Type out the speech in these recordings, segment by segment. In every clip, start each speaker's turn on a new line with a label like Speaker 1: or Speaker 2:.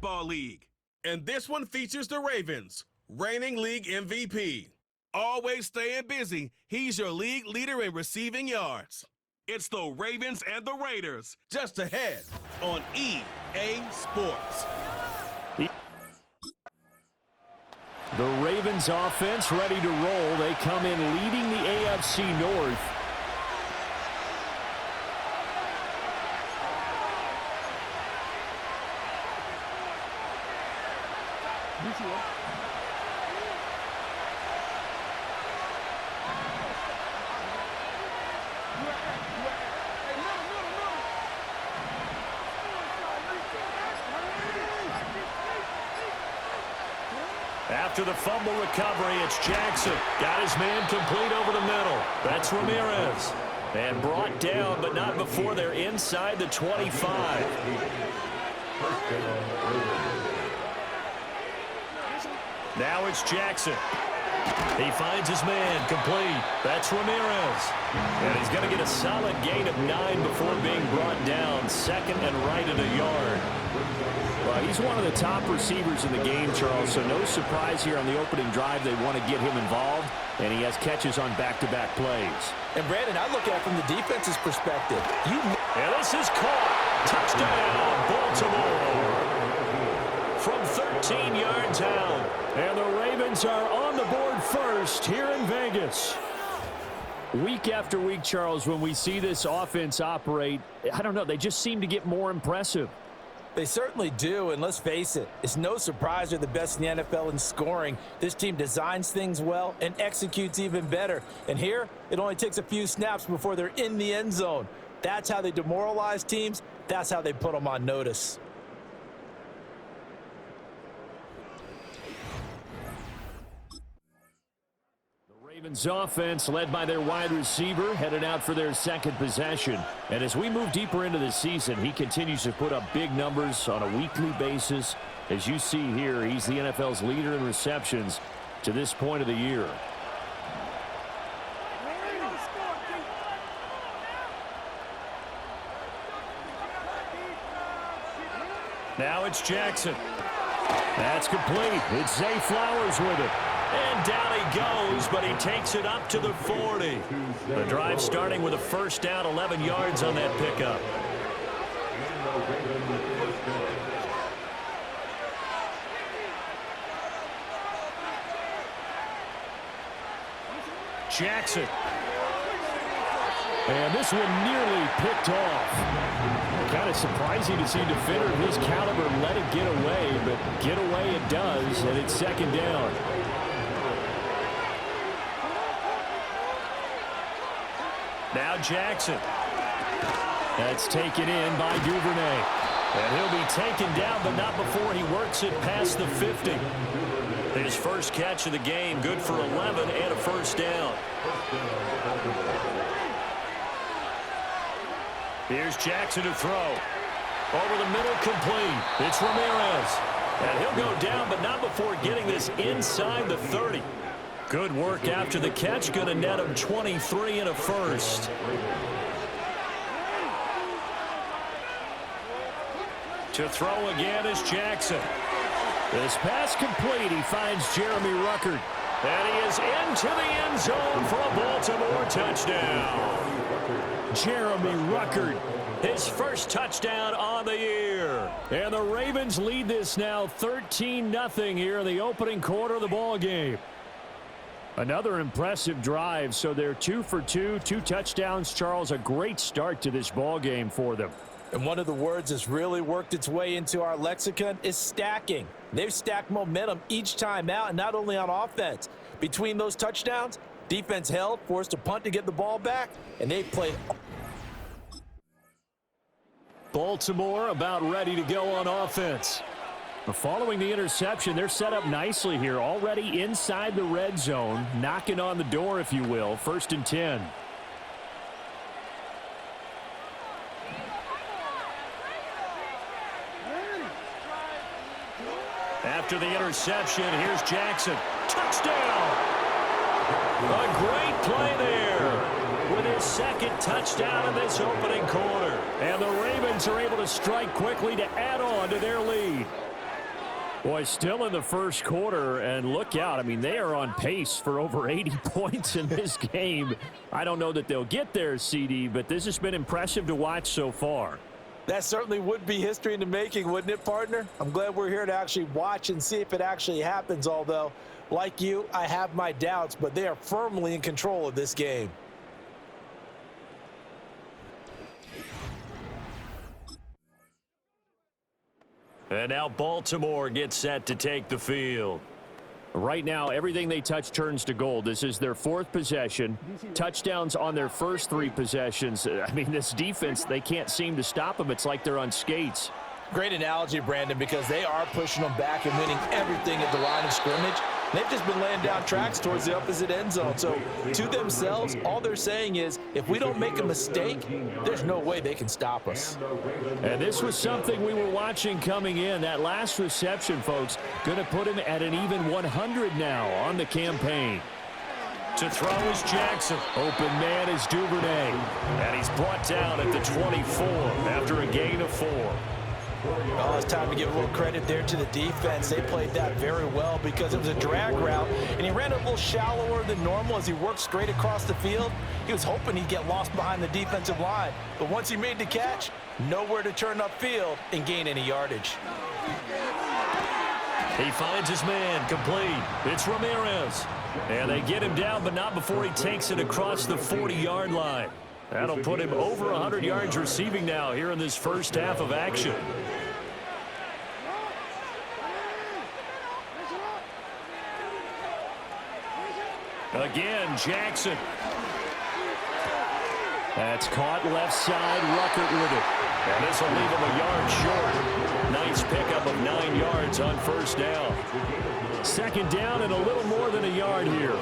Speaker 1: Football League. And this one features the Ravens, reigning league MVP. Always staying busy, he's your league leader in receiving yards. It's the Ravens and the Raiders, just ahead on EA Sports.
Speaker 2: The Ravens offense ready to roll. They come in leading the AFC North. After the fumble recovery, it's Jackson. Got his man complete over the middle. That's Ramirez. And brought down, but not before they're inside the 25. Now it's Jackson. He finds his man complete. That's Ramirez. And he's going to get a solid gain of 9 before being brought down. Second and right at a yard. Well, he's one of the top receivers in the game, Charles, so no surprise here on the opening drive. They want to get him involved, and he has catches on back-to-back plays.
Speaker 3: And, Brandon, I look at it from the defense's perspective.
Speaker 2: And this is caught. Touchdown, Baltimore. From 13 yards out. And the Ravens are on the board first here in Vegas. Week after week, Charles, when we see this offense operate, I don't know, they just seem to get more impressive.
Speaker 3: They certainly do, and let's face it, it's no surprise they're the best in the NFL in scoring. This team designs things well and executes even better. And here, it only takes a few snaps before they're in the end zone. That's how they demoralize teams. That's how they put them on notice.
Speaker 2: Ravens offense led by their wide receiver headed out for their second possession. And as we move deeper into the season, he continues to put up big numbers on a weekly basis. As you see here, he's the NFL's leader in receptions to this point of the year. Now it's Jackson. That's complete. It's Zay Flowers with it. And down he goes, but he takes it up to the 40. The drive starting with a first down, 11 yards on that pickup. Jackson. And this one nearly picked off. Kind of surprising to see a defender of his caliber let it get away, but get away it does, and it's second down. Now Jackson. That's taken in by Duvernay. And he'll be taken down, but not before he works it past the 50. His first catch of the game, good for 11 and a first down. Here's Jackson to throw. Over the middle, complete. It's Ramirez. And he'll go down, but not before getting this inside the 30. Good work after the catch. Going to net him 23 and a first. To throw again is Jackson. This pass complete. He finds Jeremy Ruckert. And he is into the end zone for a Baltimore touchdown. Jeremy Ruckert, his first touchdown on the year. And the Ravens lead this now 13-0 here in the opening quarter of the ball game. Another impressive drive, so they're 2 for 2, 2 touchdowns. Charles, a great start to this ball game for them.
Speaker 3: And one of the words that's really worked its way into our lexicon is stacking. They've stacked momentum each time out, and not only on offense. Between those touchdowns, defense held, forced a punt to get the ball back, and they played.
Speaker 2: Baltimore about ready to go on offense. Following the interception, they're set up nicely here, already inside the red zone, knocking on the door, if you will. 1st and 10. After the interception, here's Jackson. Touchdown! A great play there with his second touchdown in this opening quarter. And the Ravens are able to strike quickly to add on to their lead. Boy, still in the first quarter, and look out. I mean, they are on pace for over 80 points in this game. I don't know that they'll get there, CD, but this has been impressive to watch so far.
Speaker 3: That certainly would be history in the making, wouldn't it, partner? I'm glad we're here to actually watch and see if it actually happens, although, like you, I have my doubts, but they are firmly in control of this game.
Speaker 2: And now Baltimore gets set to take the field. Right now, everything they touch turns to gold. This is their fourth possession. Touchdowns on their first three possessions. I mean, this defense, they can't seem to stop them. It's like they're on skates.
Speaker 3: Great analogy, Brandon, because they are pushing them back and winning everything at the line of scrimmage. They've just been laying down tracks towards the opposite end zone. So to themselves, all they're saying is, if we don't make a mistake, there's no way they can stop us.
Speaker 2: And this was something we were watching coming in. That last reception, folks, going to put him at an even 100 now on the campaign. To throw is Jackson. Open man is Duvernay. And he's brought down at the 24 after a gain of 4.
Speaker 3: Oh, it's time to give a little credit there to the defense. They played that very well because it was a drag route, and he ran a little shallower than normal as he worked straight across the field. He was hoping he'd get lost behind the defensive line, but once he made the catch, nowhere to turn upfield and gain any yardage.
Speaker 2: He finds his man, complete. It's Ramirez. And they get him down, but not before he takes it across the 40-yard line. That'll put him over 100 yards receiving now here in this first half of action. Again, Jackson. That's caught left side, Ruckert with it. And this will leave him a yard short. Nice pickup of 9 yards on first down. Second down and a little more than a yard here.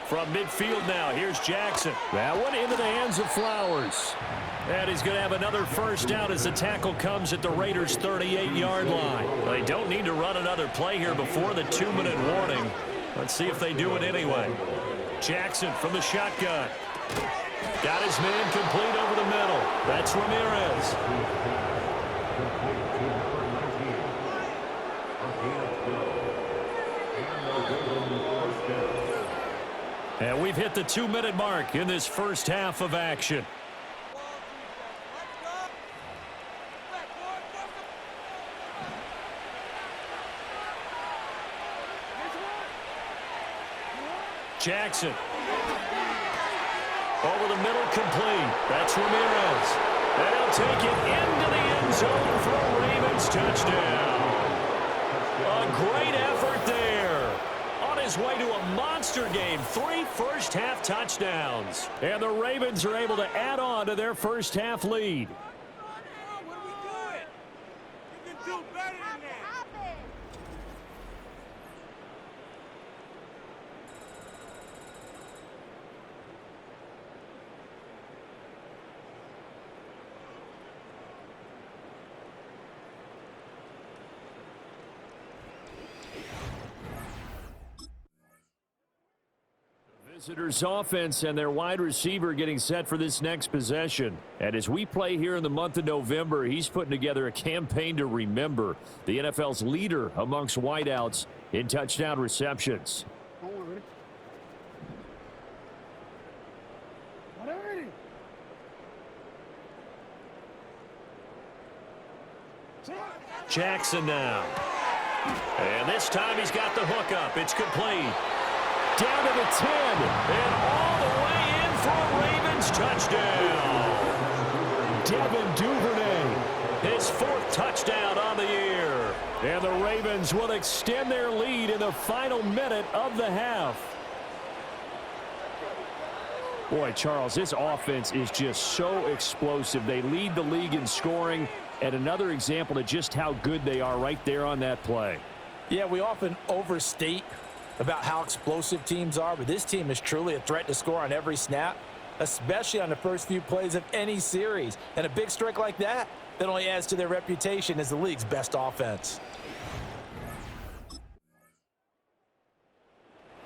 Speaker 2: From midfield now, here's Jackson. That one into the hands of Flowers. And he's going to have another first down as the tackle comes at the Raiders' 38-yard line. They don't need to run another play here before the 2-minute warning. Let's see if they do it anyway. Jackson from the shotgun. Got his man complete over the middle. That's Ramirez. And we've hit the 2-minute mark in this first half of action. Jackson. Over the middle, complete. That's Ramirez. And he'll take it into the end zone for a Ravens touchdown. A great effort there. On his way to a monster game. 3 first-half touchdowns. And the Ravens are able to add on to their first-half lead.
Speaker 4: What are we doing? You can do better than that.
Speaker 2: Visitors offense and their wide receiver getting set for this next possession. And as we play here in the month of November, he's putting together a campaign to remember. The NFL's leader amongst wideouts in touchdown receptions. Jackson now. And this time he's got the hook up. It's complete. Down to the 10, and all the way in for a Ravens touchdown. Devin Duvernay, his 4th touchdown on the year. And the Ravens will extend their lead in the final minute of the half. Boy, Charles, this offense is just so explosive. They lead the league in scoring, and another example of just how good they are right there on that play.
Speaker 3: Yeah, we often overstate about how explosive teams are, but this team is truly a threat to score on every snap, especially on the first few plays of any series. And a big strike like that only adds to their reputation as the league's best offense.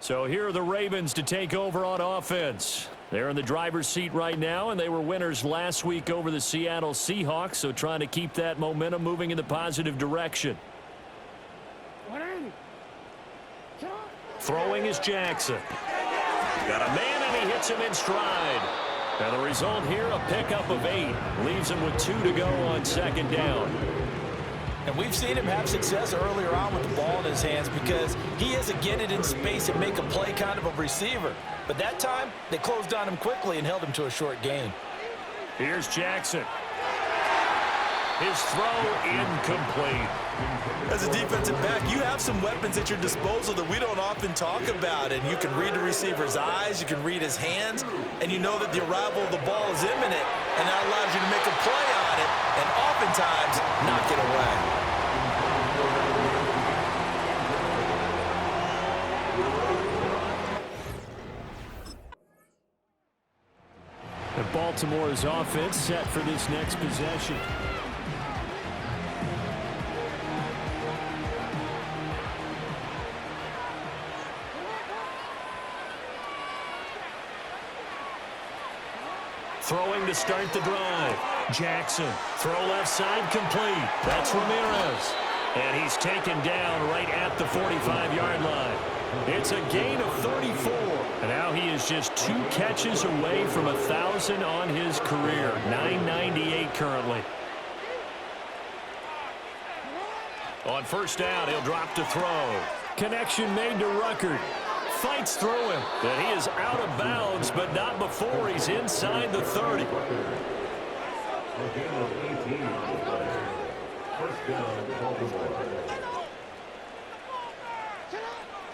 Speaker 2: So here are the Ravens to take over on offense. They're in the driver's seat right now, and they were winners last week over the Seattle Seahawks, so trying to keep that momentum moving in the positive direction. Throwing is Jackson. Got a man, and he hits him in stride. And the result here, a pickup of 8. Leaves him with 2 to go on second down.
Speaker 3: And we've seen him have success earlier on with the ball in his hands because he is a get it in space and make a play kind of a receiver. But that time, they closed on him quickly and held him to a short gain.
Speaker 2: Here's Jackson. His throw incomplete.
Speaker 3: As a defensive back, you have some weapons at your disposal that we don't often talk about. And you can read the receiver's eyes, you can read his hands, and you know that the arrival of the ball is imminent, and that allows you to make a play on it and oftentimes knock it away.
Speaker 2: And Baltimore's offense set for this next possession. Throwing to start the drive. Jackson. Throw left side complete. That's Ramirez. And he's taken down right at the 45-yard line. It's a gain of 34. And now he is just 2 catches away from 1,000 on his career. 998 currently. On first down, he'll drop to throw. Connection made to Ruckert. Fights through him. And he is out of bounds, but not before he's inside the 30.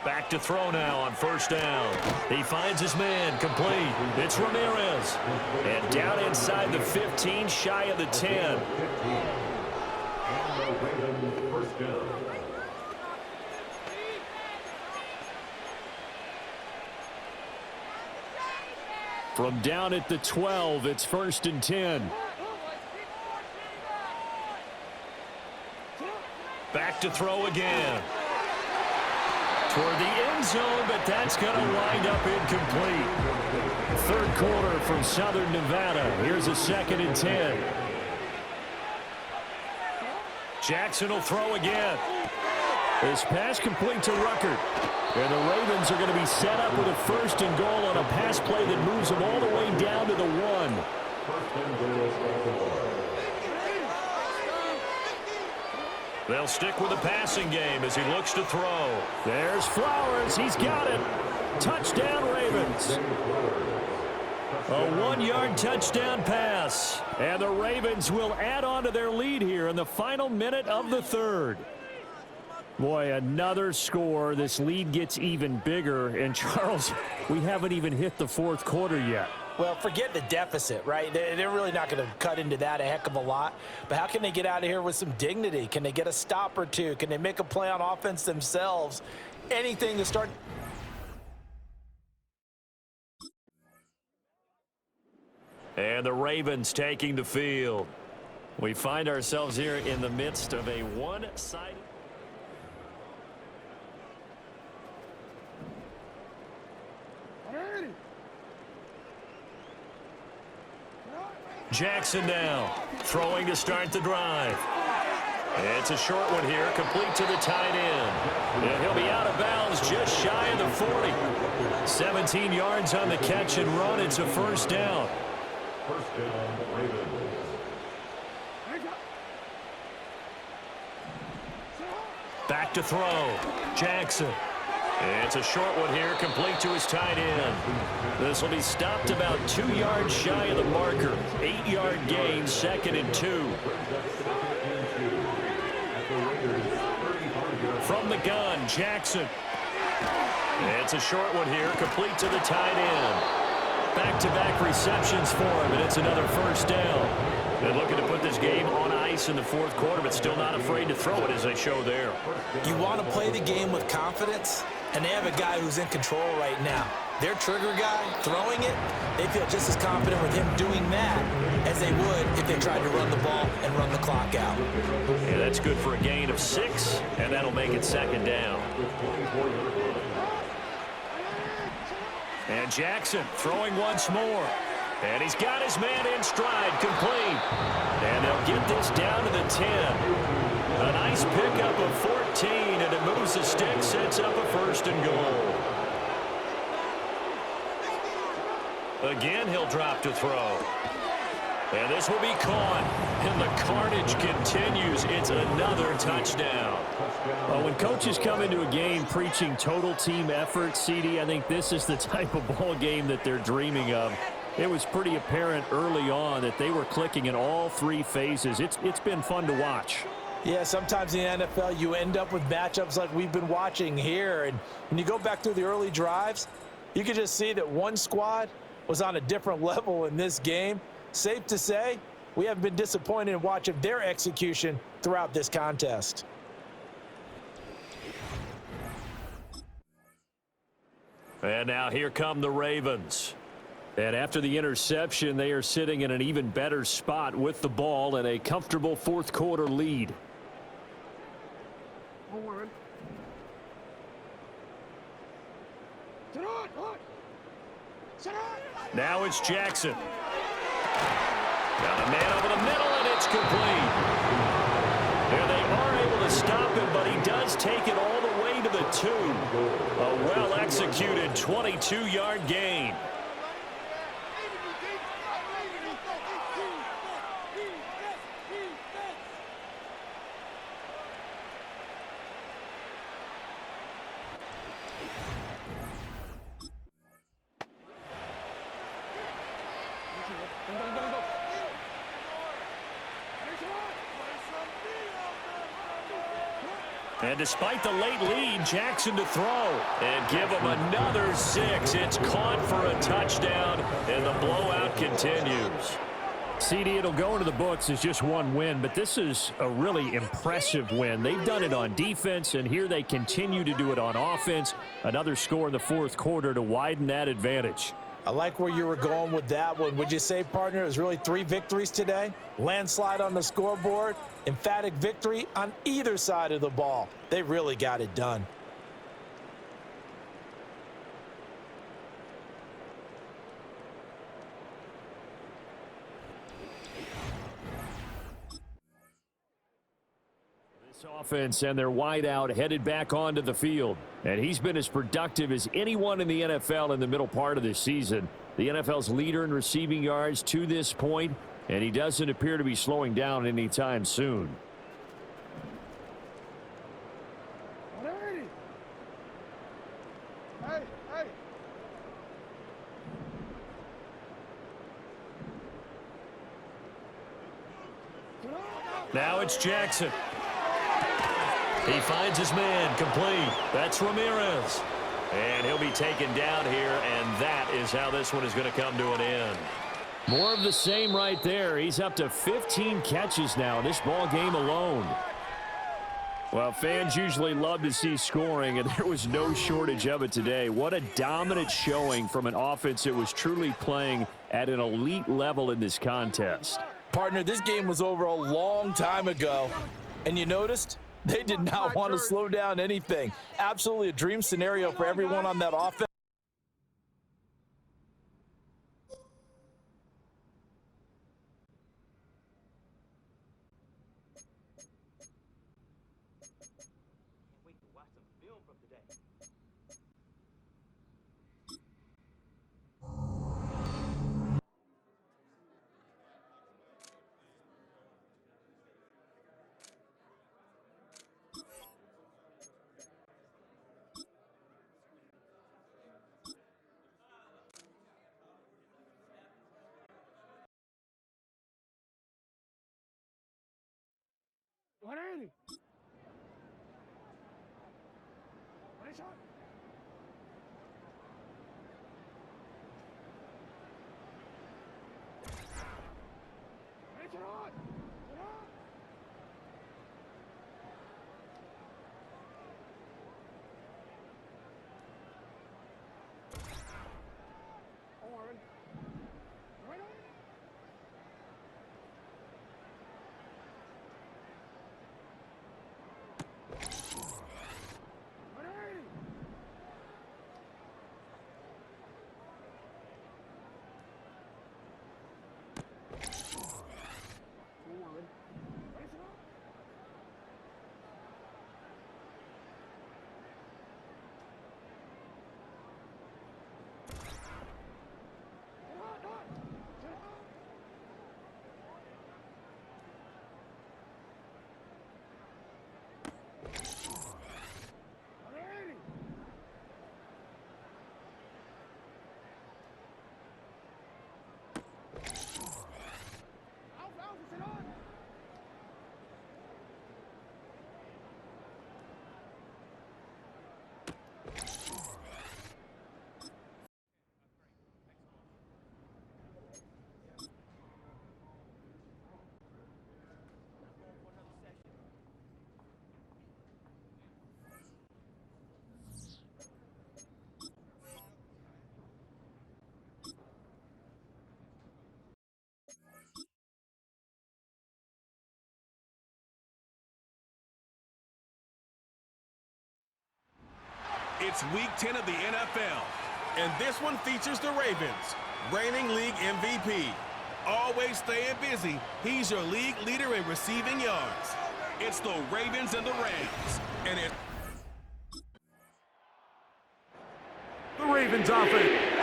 Speaker 2: Back to throw now on first down. He finds his man, complete. It's Ramirez. And down inside the 15, shy of the 10. From down at the 12, it's 1st and 10. Back to throw again. Toward the end zone, but that's going to wind up incomplete. 3rd quarter from Southern Nevada. Here's a 2nd and 10. Jackson will throw again. This pass complete to Ruckert. And the Ravens are going to be set up with a 1st and goal on a pass play that moves them all the way down to the 1. They'll stick with the passing game as he looks to throw. There's Flowers. He's got it. Touchdown, Ravens. A 1-yard touchdown pass. And the Ravens will add on to their lead here in the final minute of the 3rd. Boy, another score. This lead gets even bigger. And, Charles, we haven't even hit the 4th quarter yet.
Speaker 3: Well, forget the deficit, right? They're really not going to cut into that a heck of a lot. But how can they get out of here with some dignity? Can they get a stop or two? Can they make a play on offense themselves? Anything to start.
Speaker 2: And the Ravens taking the field. We find ourselves here in the midst of a one-sided. Jackson now, throwing to start the drive. It's a short one here, complete to the tight end. And he'll be out of bounds just shy of the 40. 17 yards on the catch and run. It's a 1st down. Back to throw. Jackson. It's a short one here, complete to his tight end. This will be stopped about 2 yards shy of the marker. 8-yard gain, 2nd and 2. From the gun, Jackson. It's a short one here, complete to the tight end. Back-to-back receptions for him, and it's another 1st down. They're looking to put this game on ice in the 4th quarter, but still not afraid to throw it as they show there.
Speaker 3: You want to play the game with confidence, and they have a guy who's in control right now. Their trigger guy, throwing it, they feel just as confident with him doing that as they would if they tried to run the ball and run the clock out.
Speaker 2: Yeah, that's good for a gain of 6, and that'll make it 2nd down. And Jackson throwing once more. And he's got his man in stride, complete. And they'll get this down to the 10. A nice pickup of 14, and it moves the stick, sets up a 1st and goal. Again, he'll drop to throw. And this will be caught. And the carnage continues. It's another touchdown.
Speaker 5: Well, when coaches come into a game preaching total team effort, CD, I think this is the type of ball game that they're dreaming of. It was pretty apparent early on that they were clicking in all 3 phases. It's been fun to watch.
Speaker 3: Yeah, sometimes in the NFL you end up with matchups like we've been watching here. And when you go back through the early drives, you can just see that one squad was on a different level in this game. Safe to say, we haven't been disappointed in watching their execution throughout this contest.
Speaker 2: And now here come the Ravens.
Speaker 5: And after the interception, they are sitting in an even better spot with the ball and a comfortable 4th quarter lead.
Speaker 2: Now it's Jackson. Got a man over the middle, and it's complete. And they are able to stop him, but he does take it all the way to the 2. A well-executed 22-yard gain. And despite the late lead, Jackson to throw. And give him another 6. It's caught for a touchdown, and the blowout continues.
Speaker 5: CD, it'll go into the books as just one win, but this is a really impressive win. They've done it on defense, and here they continue to do it on offense. Another score in the 4th quarter to widen that advantage.
Speaker 3: I like where you were going with that one. Would you say, partner, it was really 3 victories today? Landslide on the scoreboard, emphatic victory on either side of the ball. They really got it done.
Speaker 5: This offense and their wideout headed back onto the field. And he's been as productive as anyone in the NFL in the middle part of this season. The NFL's leader in receiving yards to this point, and he doesn't appear to be slowing down anytime soon.
Speaker 2: Now it's Jackson. He finds his man, complete. That's Ramirez. And he'll be taken down here, and that is how this one is going to come to an end.
Speaker 5: More of the same right there. He's up to 15 catches now in this ball game alone. Well, fans usually love to see scoring, and there was no shortage of it today. What a dominant showing from an offense that was truly playing at an elite level in this contest.
Speaker 3: Partner, this game was over a long time ago, and you noticed they did not want to slow down anything. Absolutely a dream scenario for everyone on that offense.
Speaker 4: What are you? What is that? Get on! Get on! Oren. Right on! What are you?
Speaker 1: It's Week 10 of the NFL, and this one features the Ravens, reigning league MVP. Always staying busy, he's your league leader in receiving yards. It's the Ravens and the Rams, and it...
Speaker 6: The Ravens offense.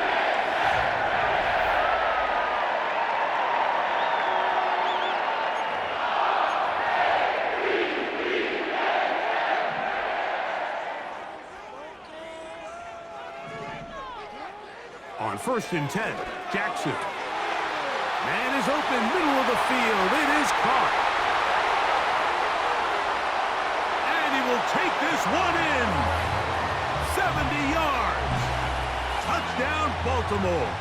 Speaker 6: On 1st and 10, Jackson. Man is open, middle of the field. It is caught. And he will take this one in. 70 yards. Touchdown, Baltimore.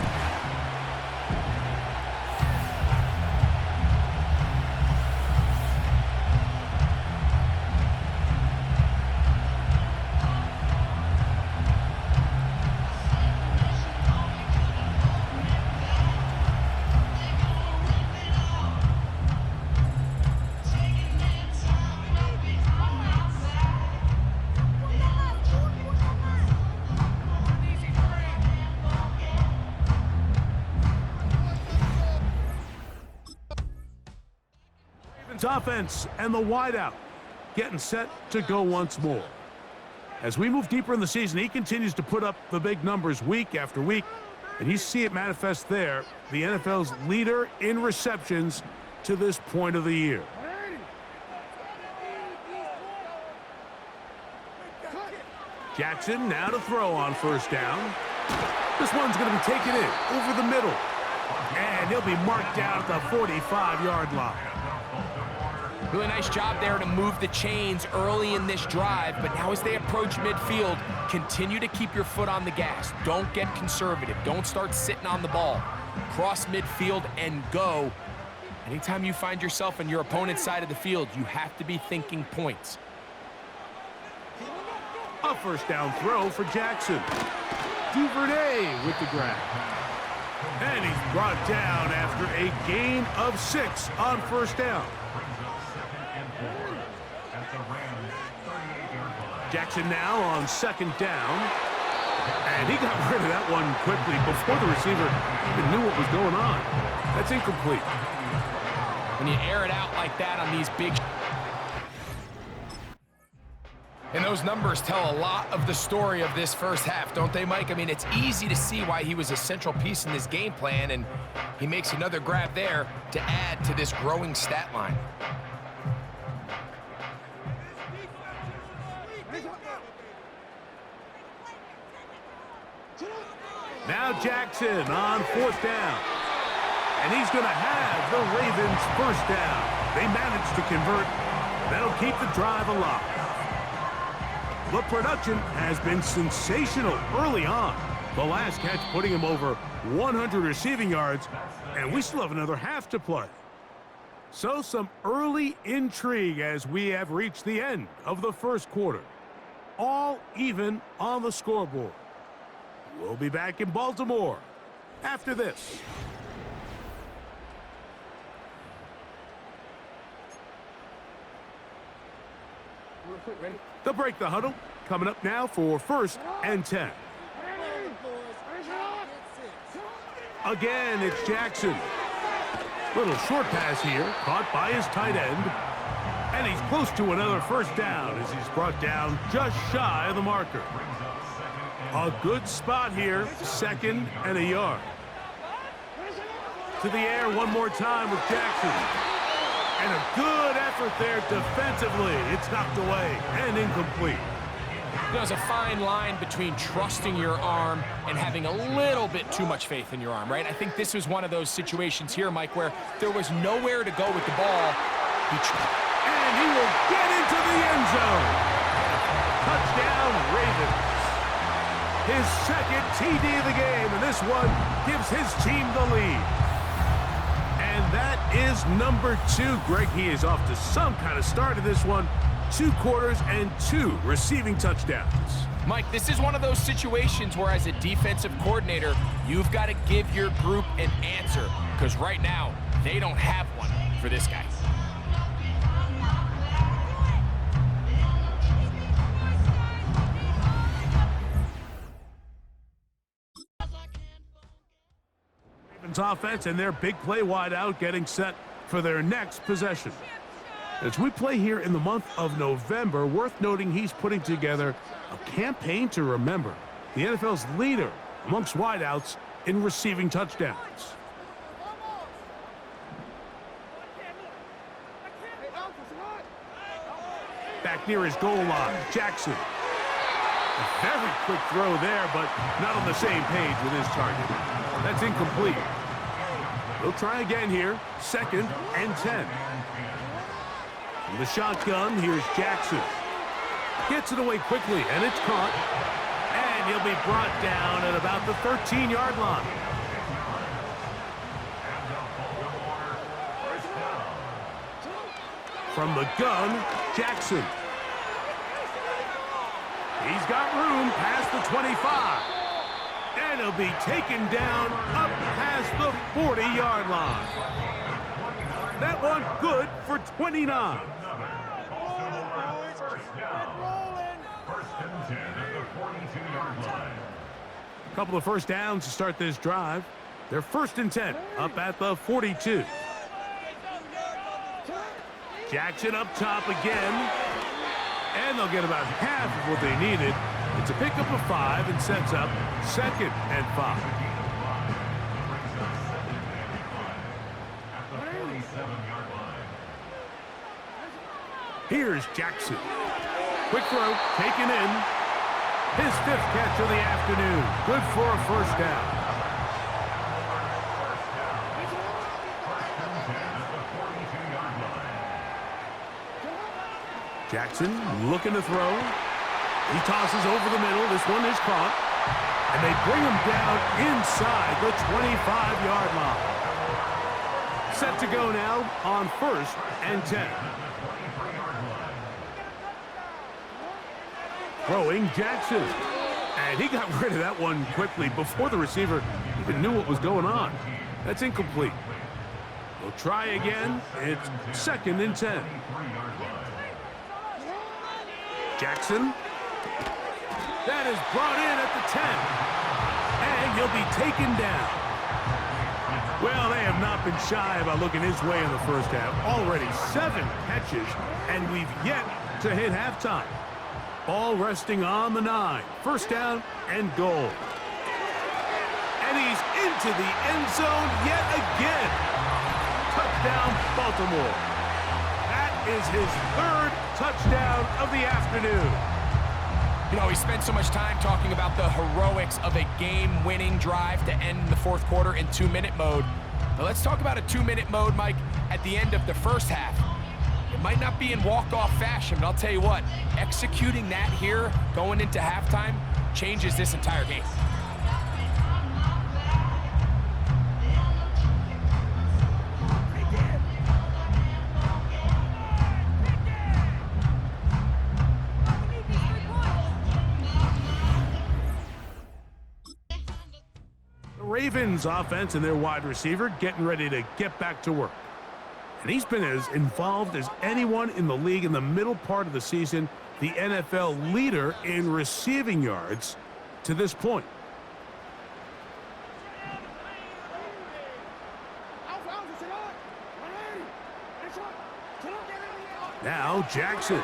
Speaker 6: Offense and the wideout getting set to go once more. As we move deeper in the season, he continues to put up the big numbers week after week, and you see it manifest there, the NFL's leader in receptions to this point of the year. Jackson now to throw on 1st down. This one's going to be taken in over the middle, and he'll be marked down at the 45-yard line.
Speaker 7: Really nice job there to move the chains early in this drive, but now as they approach midfield, continue to keep your foot on the gas. Don't get conservative. Don't start sitting on the ball. Cross midfield and go. Anytime you find yourself on your opponent's side of the field, you have to be thinking points.
Speaker 6: A 1st down throw for Jackson. Duvernay with the grab. And he's brought down after a gain of 6 on 1st down. Jackson now on 2nd down. And he got rid of that one quickly before the receiver even knew what was going on. That's incomplete.
Speaker 7: When you air it out like that on these big... And those numbers tell a lot of the story of this first half, don't they, Mike? I mean, it's easy to see why he was a central piece in this game plan, and he makes another grab there to add to this growing stat line.
Speaker 6: Now Jackson on 4th down. And he's going to have the Ravens 1st down. They managed to convert. That'll keep the drive alive. The production has been sensational early on. The last catch putting him over 100 receiving yards, and we still have another half to play. So some early intrigue as we have reached the end of the 1st quarter. All even on the scoreboard. We'll be back in Baltimore after this. They'll break the huddle. Coming up now for 1st and 10. Again, it's Jackson. Little short pass here, caught by his tight end. And he's close to another 1st down as he's brought down just shy of the marker. A good spot here, 2nd and a yard. To the air one more time with Jackson. And a good effort there defensively. It's knocked away and incomplete.
Speaker 7: There's a fine line between trusting your arm and having a little bit too much faith in your arm, right? I think this was one of those situations here, Mike, where there was nowhere to go with the ball.
Speaker 6: And he will get into the end zone. Touchdown, Ravens. His 2nd TD of the game, and this one gives his team the lead. And that is number 2. Greg, he is off to some kind of start in this one. 2 quarters and 2 receiving touchdowns.
Speaker 7: Mike, this is one of those situations where as a defensive coordinator, you've got to give your group an answer, because right now, they don't have one for this guy.
Speaker 6: offense and their big play wide out getting set for their next possession. As we play here in the month of November, worth noting he's putting together a campaign to remember, the NFL's leader amongst wideouts in receiving touchdowns. Back near his goal line, Jackson. A very quick throw there, but not on the same page with his target. That's incomplete. He'll try again here, 2nd and 10. From the shotgun, here's Jackson. Gets it away quickly, and it's caught. And he'll be brought down at about the 13-yard line. From the gun, Jackson. He's got room past the 25. And he'll be taken down up past the 40-yard line. That one good for 29. A couple of first downs to start this drive. They're 1st and 10 up at the 42. Jackson up top again. And they'll get about half of what they needed. It's a pickup of 5 and sets up 2nd and 5. Here's Jackson. Quick throw, taken in. His 5th catch of the afternoon. Good for a first down. Jackson looking to throw. He tosses over the middle. This one is caught. And they bring him down inside the 25-yard line. Set to go now on 1st and 10. Throwing Jackson. And he got rid of that one quickly before the receiver even knew what was going on. That's incomplete. We'll try again. It's 2nd and 10. Jackson. That is brought in at the 10. And he'll be taken down. Well, they have not been shy about looking his way in the first half. Already 7 catches, and we've yet to hit halftime. Ball resting on the 9. First down and goal. And he's into the end zone yet again. Touchdown, Baltimore. That is his 3rd touchdown of the afternoon.
Speaker 7: You know, he spent so much time talking about the heroics of a game-winning drive to end the 4th quarter in 2-minute mode. Now let's talk about a 2-minute mode, Mike, at the end of the first half. It might not be in walk-off fashion, but I'll tell you what, executing that here going into halftime changes this entire game.
Speaker 6: Ravens offense and their wide receiver getting ready to get back to work. And he's been as involved as anyone in the league in the middle part of the season, the NFL leader in receiving yards to this point. Now Jackson.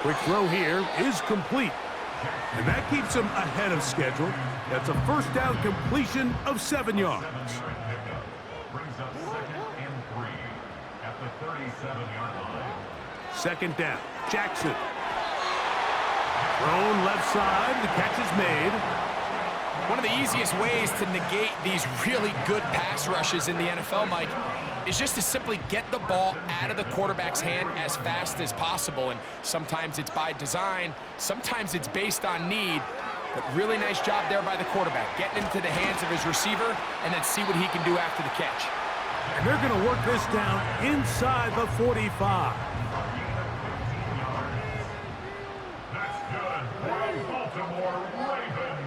Speaker 6: Quick throw here is complete. And that keeps him ahead of schedule. That's a first down completion of 7 yards.
Speaker 8: Brings up 2nd and 3 at the 37-yard line.
Speaker 6: 2nd down, Jackson. Thrown left side, the catch is made.
Speaker 7: One of the easiest ways to negate these really good pass rushes in the NFL, Mike, is just to simply get the ball out of the quarterback's hand as fast as possible. And sometimes it's by design, sometimes it's based on need. But really nice job there by the quarterback, getting into the hands of his receiver and then see what he can do after the catch.
Speaker 6: And they're going to work this down inside the 45.
Speaker 8: That's good for a Baltimore Raven.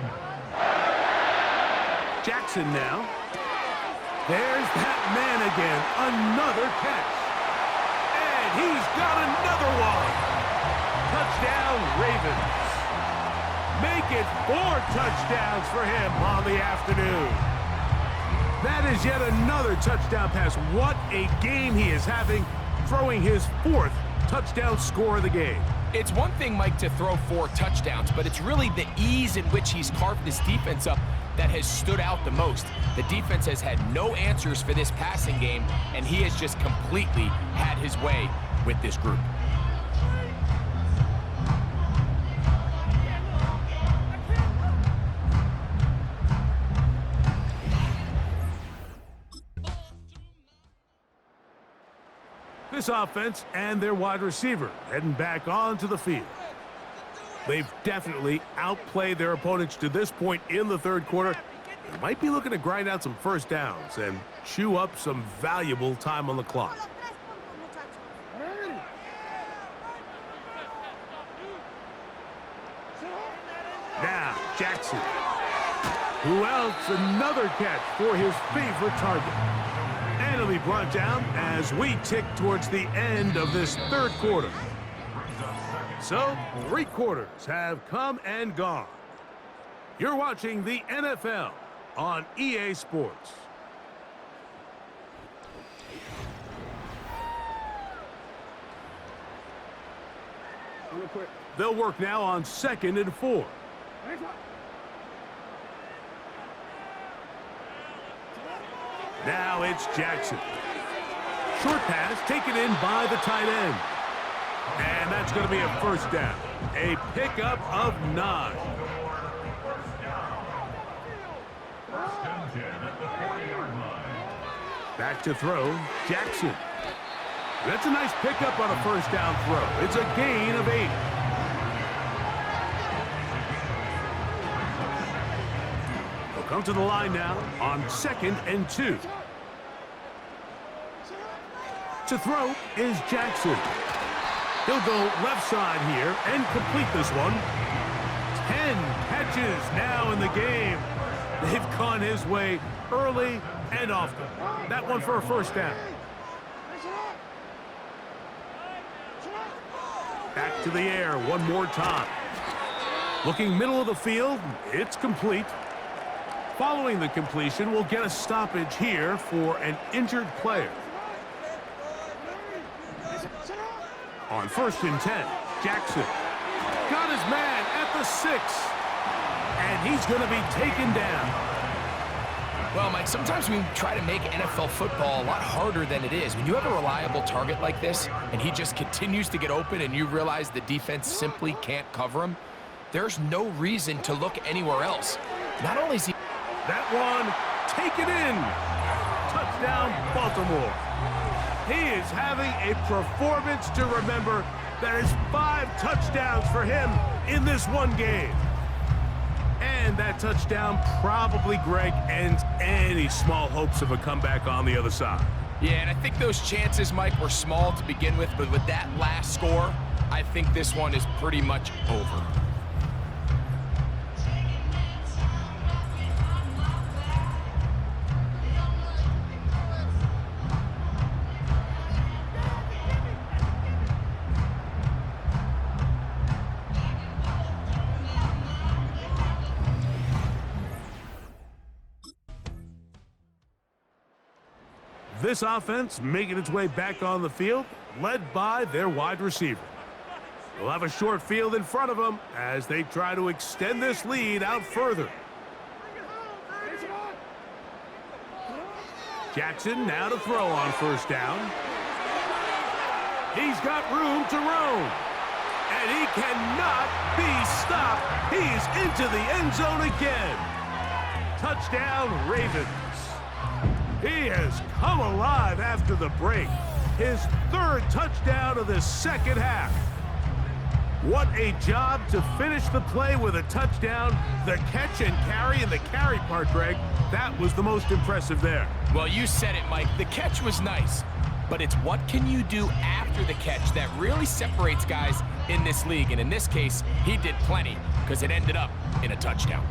Speaker 6: Jackson now. There's that man again. Another catch. And he's got another one. Touchdown, Ravens. Make it 4 touchdowns for him on the afternoon. That is yet another touchdown pass. What a game he is having, throwing his 4th touchdown score of the game.
Speaker 7: It's one thing, Mike, to throw 4 touchdowns, but it's really the ease in which he's carved this defense up that has stood out the most. The defense has had no answers for this passing game, and he has just completely had his way with this group.
Speaker 6: This offense and their wide receiver heading back onto the field. They've definitely outplayed their opponents to this point in the third quarter. They might be looking to grind out some first downs and chew up some valuable time on the clock. Now, Jackson. Who else? Another catch for his favorite target. And it'll be brought down as we tick towards the end of this third quarter. So, 3 quarters have come and gone. You're watching the NFL on EA Sports. They'll work now on 2nd and 4. Now it's Jackson. Short pass taken in by the tight end. And that's going to be a first down. A pickup of 9. Back to throw, Jackson. That's a nice pickup on a first down throw. It's a gain of 8. They'll come to the line now on 2nd and 2. To throw is Jackson. He'll go left side here and complete this one. 10 catches now in the game. They've gone his way early and often. That one for a first down. Back to the air one more time. Looking middle of the field, it's complete. Following the completion, we'll get a stoppage here for an injured player. On 1st and 10, Jackson got his man at the 6, and he's going to be taken down.
Speaker 7: Well, Mike, sometimes we try to make NFL football a lot harder than it is. When you have a reliable target like this, and he just continues to get open, and you realize the defense simply can't cover him, there's no reason to look anywhere else. Not only is he...
Speaker 6: That one taken in. Touchdown, Baltimore. He is having a performance to remember. That is 5 touchdowns for him in this one game. And that touchdown probably, Greg, ends any small hopes of a comeback on the other side.
Speaker 7: Yeah, and I think those chances, Mike, were small to begin with, but with that last score, I think this one is pretty much over.
Speaker 6: This offense making its way back on the field, led by their wide receiver. They'll have a short field in front of them as they try to extend this lead out further. Jackson now to throw on first down. He's got room to roam. And he cannot be stopped. He's into the end zone again. Touchdown, Ravens. He has come alive after the break. His 3rd touchdown of the second half. What a job to finish the play with a touchdown. The catch and carry, and the carry part, Greg, that was the most impressive there.
Speaker 7: Well, you said it, Mike. The catch was nice, but it's what can you do after the catch that really separates guys in this league. And in this case, he did plenty because it ended up in a touchdown.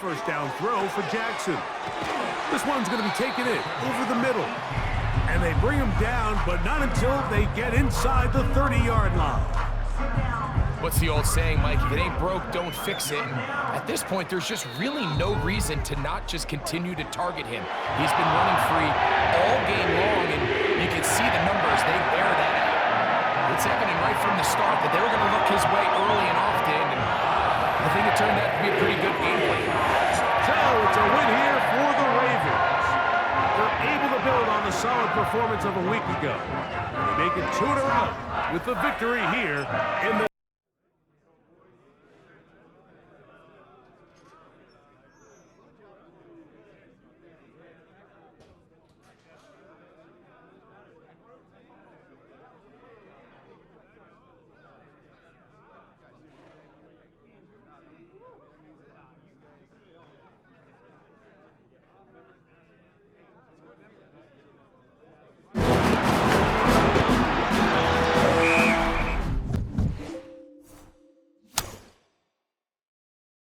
Speaker 6: first down throw for Jackson. This one's going to be taken in over the middle. And they bring him down, but not until they get inside the 30-yard line.
Speaker 7: What's the old saying, Mike? If it ain't broke, don't fix it. And at this point, there's just really no reason to not just continue to target him. He's been running free all game long, and you can see the numbers. They bear that out. It's evident right from the start that they were going to look his way early and often, and I think it turned out to be a pretty good game plan.
Speaker 6: So it's a win here for the Ravens. They're able to build on the solid performance of a week ago. They make it 2 in a row with the victory here in the